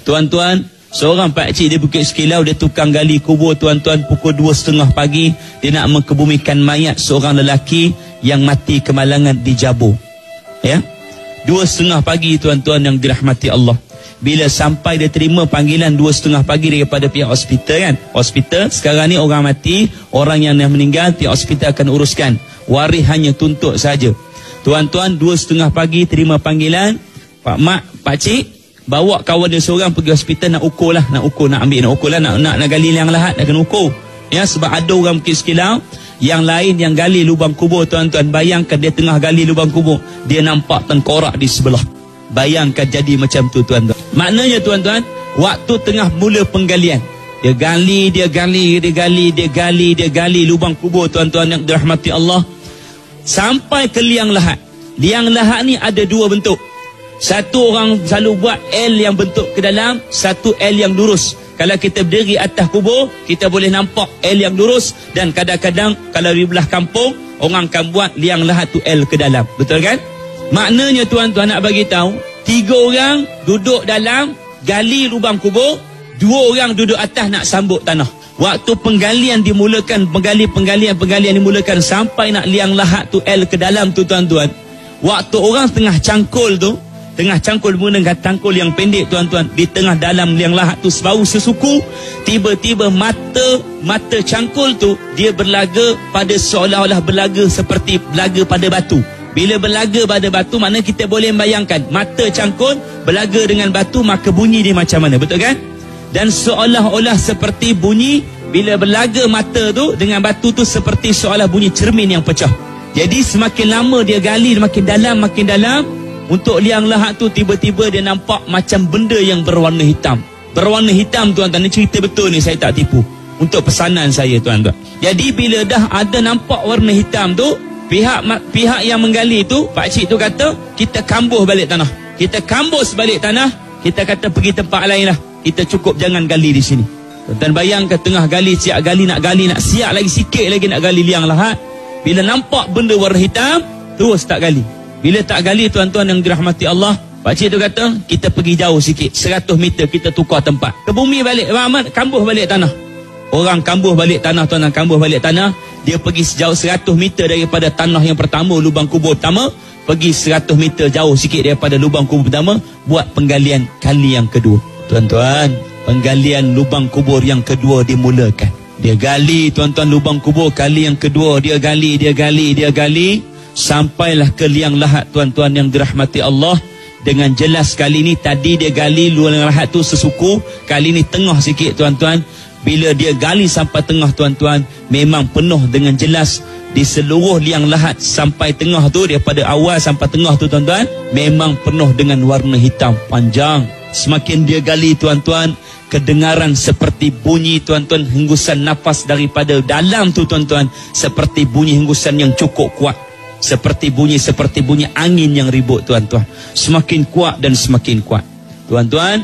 Tuan-tuan, seorang pakcik di Bukit Sekilau, dia tukang gali kubur tuan-tuan. Pukul 2:30 pagi dia nak mengebumikan mayat seorang lelaki yang mati kemalangan di Jabur. Ya, 2:30 pagi tuan-tuan yang dirahmati Allah. Bila sampai dia terima panggilan 2:30 pagi daripada pihak hospital kan. Hospital sekarang ni orang mati, orang yang meninggal pihak hospital akan uruskan. Waris hanya tuntut saja. Tuan-tuan, 2:30 pagi terima panggilan. Pak mak, pakcik bawa kawan dia seorang pergi hospital nak ukur lah, nak gali liang lahat, nak kena ukur. Ya, sebab ada orang Bukit Sekilau yang lain yang gali lubang kubur tuan-tuan. Bayangkan dia tengah gali lubang kubur, dia nampak tengkorak di sebelah. Bayangkan jadi macam tu tuan-tuan. Maknanya tuan-tuan, waktu tengah mula penggalian, dia gali lubang kubur tuan-tuan yang dirahmati Allah, sampai ke liang lahat. Liang lahat ni ada dua bentuk. Satu orang selalu buat L yang bentuk ke dalam, satu L yang lurus. Kalau kita berdiri atas kubur, kita boleh nampak L yang lurus. Dan kadang-kadang kalau di belah kampung, orang akan buat liang lahat tu L ke dalam. Betul kan? Maknanya tuan-tuan nak bagi tahu, 3 orang duduk dalam gali lubang kubur, 2 orang duduk atas nak sambut tanah. Waktu penggalian dimulakan, penggalian dimulakan sampai nak liang lahat tu L ke dalam tu tuan-tuan. Waktu orang tengah cangkul menggunakan tangkul yang pendek tuan-tuan, di tengah dalam liang lahat tu baru sesuku, tiba-tiba mata cangkul tu dia berlaga pada seolah-olah berlaga seperti berlaga pada batu. Bila berlaga pada batu, makna kita boleh bayangkan mata cangkul berlaga dengan batu, maka bunyi dia macam mana, betul kan? Dan seolah-olah seperti bunyi bila berlaga mata tu dengan batu tu, seperti seolah bunyi cermin yang pecah. Jadi semakin lama dia gali, makin dalam. Untuk liang lahat tu tiba-tiba dia nampak macam benda yang berwarna hitam. Berwarna hitam tuan-tuan, ni cerita betul ni, saya tak tipu. Untuk pesanan saya tuan-tuan. Jadi bila dah ada nampak warna hitam tu, pihak yang menggali tu, pakcik tu kata, kita kambuh balik tanah. Kita kambus balik tanah, kita kata pergi tempat lain lah. Kita cukup jangan gali di sini. Tuan-tuan bayangkan tengah gali, siap lagi sikit lagi nak gali liang lahat. Bila nampak benda warna hitam, terus tak gali. Bila tak gali tuan-tuan yang dirahmati Allah, pakcik tu kata, kita pergi jauh sikit, 100 meter kita tukar tempat. Ke bumi balik, kambuh balik tanah. Orang kambuh balik tanah tuan-tuan, kambuh balik tanah. Dia pergi sejauh 100 meter daripada tanah yang pertama, lubang kubur pertama. Pergi 100 meter jauh sikit daripada lubang kubur pertama, buat penggalian kali yang kedua. Tuan-tuan, penggalian lubang kubur yang kedua dimulakan. Dia gali tuan-tuan lubang kubur kali yang kedua, dia gali. Sampailah ke liang lahat tuan-tuan yang dirahmati Allah. Dengan jelas kali ni, tadi dia gali liang lahat tu sesuku, kali ni tengah sikit tuan-tuan. Bila dia gali sampai tengah tuan-tuan, memang penuh dengan jelas. Di seluruh liang lahat sampai tengah tu, daripada awal sampai tengah tu tuan-tuan, memang penuh dengan warna hitam panjang. Semakin dia gali tuan-tuan, kedengaran seperti bunyi tuan-tuan, hembusan nafas daripada dalam tu tuan-tuan, seperti bunyi hembusan yang cukup kuat. Seperti bunyi angin yang ribut tuan-tuan. Semakin kuat dan semakin kuat. Tuan-tuan,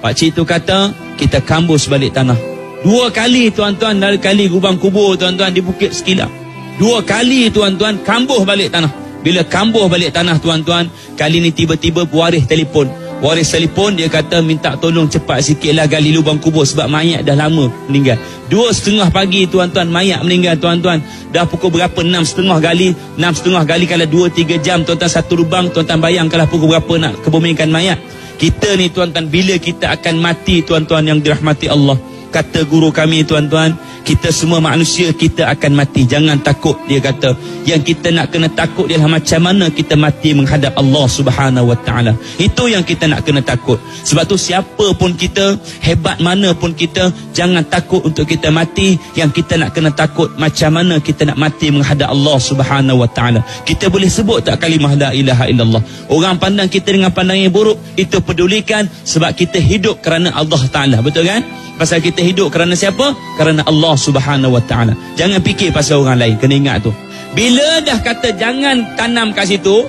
pakcik tu kata, kita kambus balik tanah. 2 kali tuan-tuan, dari kali lubang kubur tuan-tuan di Bukit Sekilau. 2 kali tuan-tuan kambuh balik tanah. Bila kambuh balik tanah tuan-tuan, kali ni tiba-tiba waris telefon, dia kata minta tolong cepat sikitlah gali lubang kubur sebab mayat dah lama meninggal. 2:30 pagi tuan-tuan, mayat meninggal tuan-tuan. Dah pukul berapa? 6:30 gali. 6:30 gali kalau 2-3 jam tuan-tuan, satu lubang. Tuan-tuan bayangkanlah pukul berapa nak kebumikan mayat. Kita ni tuan-tuan, bila kita akan mati tuan-tuan yang dirahmati Allah, kata guru kami tuan-tuan, kita semua manusia, kita akan mati. Jangan takut, dia kata. Yang kita nak kena takut ialah macam mana kita mati menghadap Allah Subhanahu Wa Taala. Itu yang kita nak kena takut. Sebab tu siapa pun kita, hebat mana pun kita, jangan takut untuk kita mati. Yang kita nak kena takut macam mana kita nak mati menghadap Allah Subhanahu Wa Taala. Kita boleh sebut tak kalimah la ilaha illallah? Orang pandang kita dengan pandangan yang buruk, itu pedulikan, sebab kita hidup kerana Allah Taala. Betul kan? Pasal kita hidup kerana siapa? Kerana Allah Subhanahu Wa Taala. Jangan fikir pasal orang lain. Kena ingat tu. Bila dah kata jangan tanam kat situ,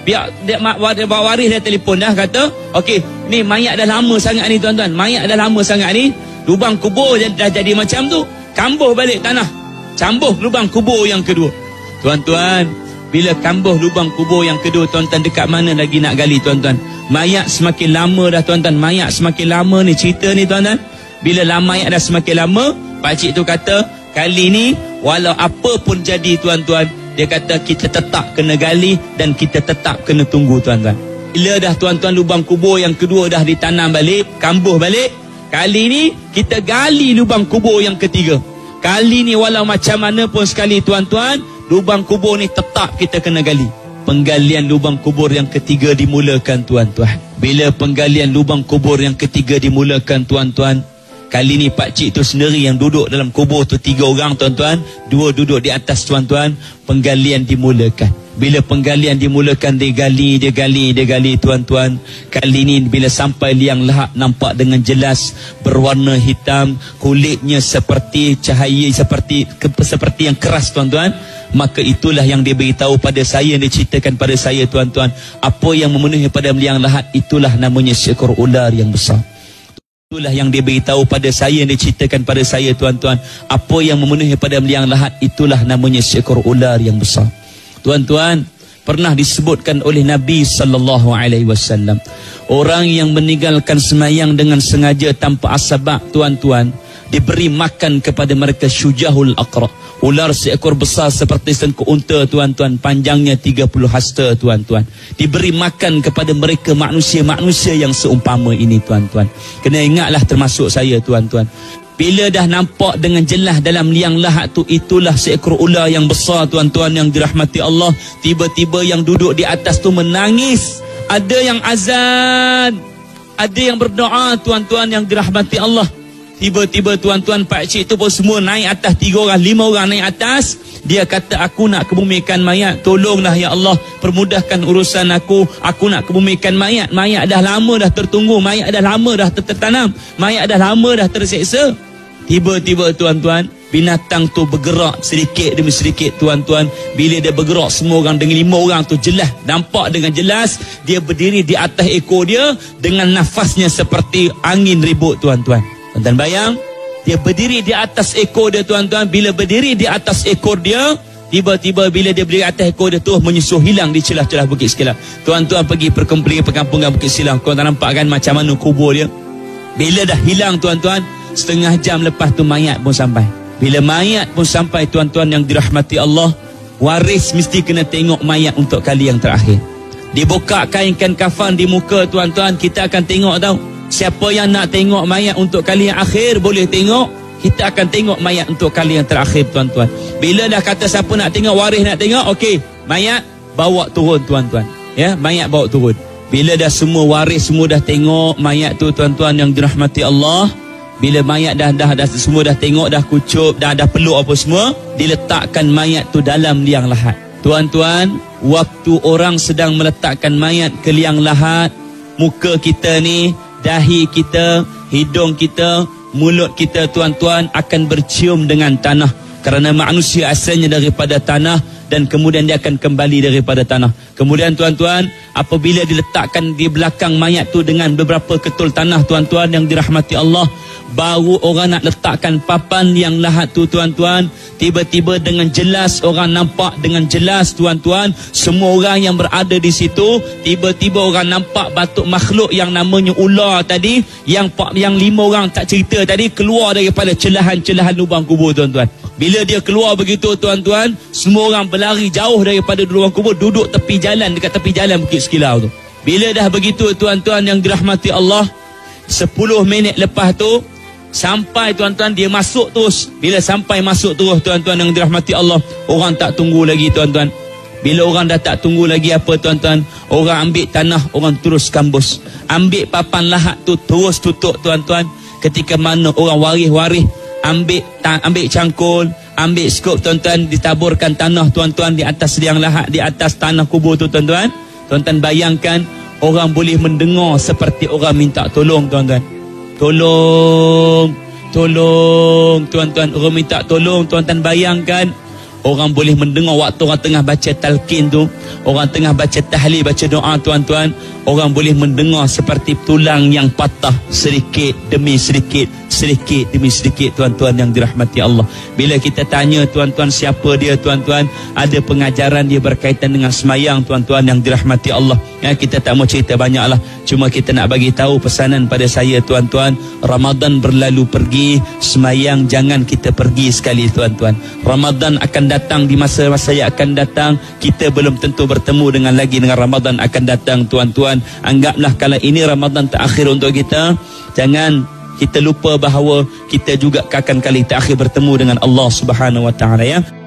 biar waris dia telefon dah kata, okey, ni mayat dah lama sangat ni tuan-tuan. Mayat dah lama sangat ni. Lubang kubur dah jadi macam tu. Kambuh balik tanah. Cambuh lubang kubur yang kedua. Tuan-tuan, bila kambuh lubang kubur yang kedua tuan-tuan, dekat mana lagi nak gali tuan-tuan? Mayat semakin lama dah tuan-tuan, mayat semakin lama ni cerita ni tuan-tuan. Bila mayat dah semakin lama, pakcik tu kata, kali ni walau apa pun jadi tuan-tuan, dia kata kita tetap kena gali dan kita tetap kena tunggu tuan-tuan. Bila dah tuan-tuan lubang kubur yang kedua dah ditanam balik, kambuh balik, kali ni kita gali lubang kubur yang ketiga. Kali ni walau macam mana pun sekali tuan-tuan, lubang kubur ni tetap kita kena gali. Penggalian lubang kubur yang ketiga dimulakan tuan-tuan. Bila penggalian lubang kubur yang ketiga dimulakan tuan-tuan, kali ni pakcik tu sendiri yang duduk dalam kubur tu 3 orang tuan-tuan, 2 duduk di atas tuan-tuan. Penggalian dimulakan. Bila penggalian dimulakan, dia gali tuan-tuan. Kali ni bila sampai liang lahat nampak dengan jelas, berwarna hitam, kulitnya seperti cahaya, seperti yang keras tuan-tuan. Maka itulah yang dia beritahu pada saya, dia ceritakan pada saya tuan-tuan, apa yang memenuhi pada liang lahat itulah namanya seekor ular yang besar. Itulah yang dia beritahu pada saya, dia ceritakan pada saya tuan-tuan, apa yang memenuhi pada liang lahat itulah namanya seekor ular yang besar. Tuan-tuan, pernah disebutkan oleh Nabi SAW, orang yang meninggalkan semayang dengan sengaja tanpa asbab tuan-tuan, diberi makan kepada mereka syujahul aqra, ular seekor besar seperti sengkuk unta tuan-tuan, panjangnya 30 hasta tuan-tuan. Diberi makan kepada mereka manusia-manusia yang seumpama ini tuan-tuan. Kena ingatlah termasuk saya tuan-tuan. Bila dah nampak dengan jelas dalam liang lahat tu, itulah seekor ular yang besar tuan-tuan yang dirahmati Allah. Tiba-tiba yang duduk di atas tu menangis, ada yang azan, ada yang berdoa tuan-tuan yang dirahmati Allah. Tiba-tiba tuan-tuan, pakcik tu pun semua naik atas, 3 orang 5 orang naik atas. Dia kata, aku nak kebumikan mayat, tolonglah ya Allah, permudahkan urusan aku nak kebumikan mayat. Mayat dah lama dah tertunggu, mayat dah lama dah tertanam, mayat dah lama dah terseksa. Tiba-tiba tuan-tuan, binatang tu bergerak sedikit demi sedikit tuan-tuan. Bila dia bergerak, semua orang dengan 5 orang tu jelas, nampak dengan jelas, dia berdiri di atas ekor dia dengan nafasnya seperti angin ribut tuan-tuan. Tuan-tuan bayang, dia berdiri di atas ekor dia tuan-tuan. Bila berdiri di atas ekor dia, tiba-tiba bila dia berdiri atas ekor dia tu menyusuh hilang di celah-celah Bukit Sekilang. Tuan-tuan pergi perkampungan Bukit Sekilang, kau tak nampak kan macam mana kubur dia. Bila dah hilang tuan-tuan, setengah jam lepas tu mayat pun sampai. Bila mayat pun sampai tuan-tuan yang dirahmati Allah, waris mesti kena tengok mayat untuk kali yang terakhir. Dibuka kainkan kafan di muka tuan-tuan, kita akan tengok tau. Siapa yang nak tengok mayat untuk kali yang akhir boleh tengok. Kita akan tengok mayat untuk kali yang terakhir tuan-tuan. Bila dah kata siapa nak tengok, waris nak tengok, okey, mayat bawa turun tuan-tuan. Ya, mayat bawa turun. Bila dah semua waris semua dah tengok mayat tu tuan-tuan yang dirahmati Allah, bila mayat dah semua dah tengok, dah kucup, dah peluk apa semua, diletakkan mayat tu dalam liang lahat. Tuan-tuan, waktu orang sedang meletakkan mayat ke liang lahat, muka kita ni, dahi kita, hidung kita, mulut kita tuan-tuan akan bercium dengan tanah. Kerana manusia asalnya daripada tanah dan kemudian dia akan kembali daripada tanah. Kemudian tuan-tuan, apabila diletakkan di belakang mayat tu dengan beberapa ketul tanah tuan-tuan yang dirahmati Allah, baru orang nak letakkan papan yang lahat tu tuan-tuan. Tiba-tiba dengan jelas orang nampak dengan jelas tuan-tuan, semua orang yang berada di situ, tiba-tiba orang nampak batuk makhluk yang namanya ular tadi, yang 5 orang tak cerita tadi, keluar daripada celahan-celahan lubang kubur tuan-tuan. Bila dia keluar begitu tuan-tuan, semua orang berlari jauh daripada lubang kubur, duduk tepi jalan, dekat tepi jalan Bukit Sekilau tu. Bila dah begitu tuan-tuan yang dirahmati Allah, 10 minit lepas tu sampai tuan-tuan, dia masuk terus. Bila sampai masuk terus tuan-tuan yang dirahmati Allah, orang tak tunggu lagi tuan-tuan. Bila orang dah tak tunggu lagi apa tuan-tuan, orang ambil tanah, orang terus kambus, ambil papan lahat tu terus tutup tuan-tuan. Ketika mana orang waris-waris ambil cangkul, ambil skop tuan-tuan, ditaburkan tanah tuan-tuan di atas liang lahat, di atas tanah kubur tu tuan-tuan. Tuan-tuan bayangkan, orang boleh mendengar seperti orang minta tolong tuan-tuan. Tolong tuan-tuan, orang minta tolong tuan-tuan. Bayangkan, orang boleh mendengar waktu orang tengah baca talqin tu, orang tengah baca tahlil, baca doa tuan-tuan, orang boleh mendengar seperti tulang yang patah sedikit demi sedikit sedikit demi sedikit tuan-tuan yang dirahmati Allah. Bila kita tanya tuan-tuan siapa dia tuan-tuan, ada pengajaran dia berkaitan dengan semayang tuan-tuan yang dirahmati Allah. Ya, kita tak mau cerita banyaklah, cuma kita nak bagi tahu pesanan pada saya tuan-tuan, Ramadan berlalu pergi, semayang jangan kita pergi sekali tuan-tuan. Ramadan akan datang di masa-masa yang akan datang, kita belum tentu bertemu dengan Ramadan akan datang tuan-tuan. Anggaplah kalau ini Ramadan terakhir untuk kita, jangan kita lupa bahawa kita juga akan kali terakhir bertemu dengan Allah Subhanahu Wa Taala, ya.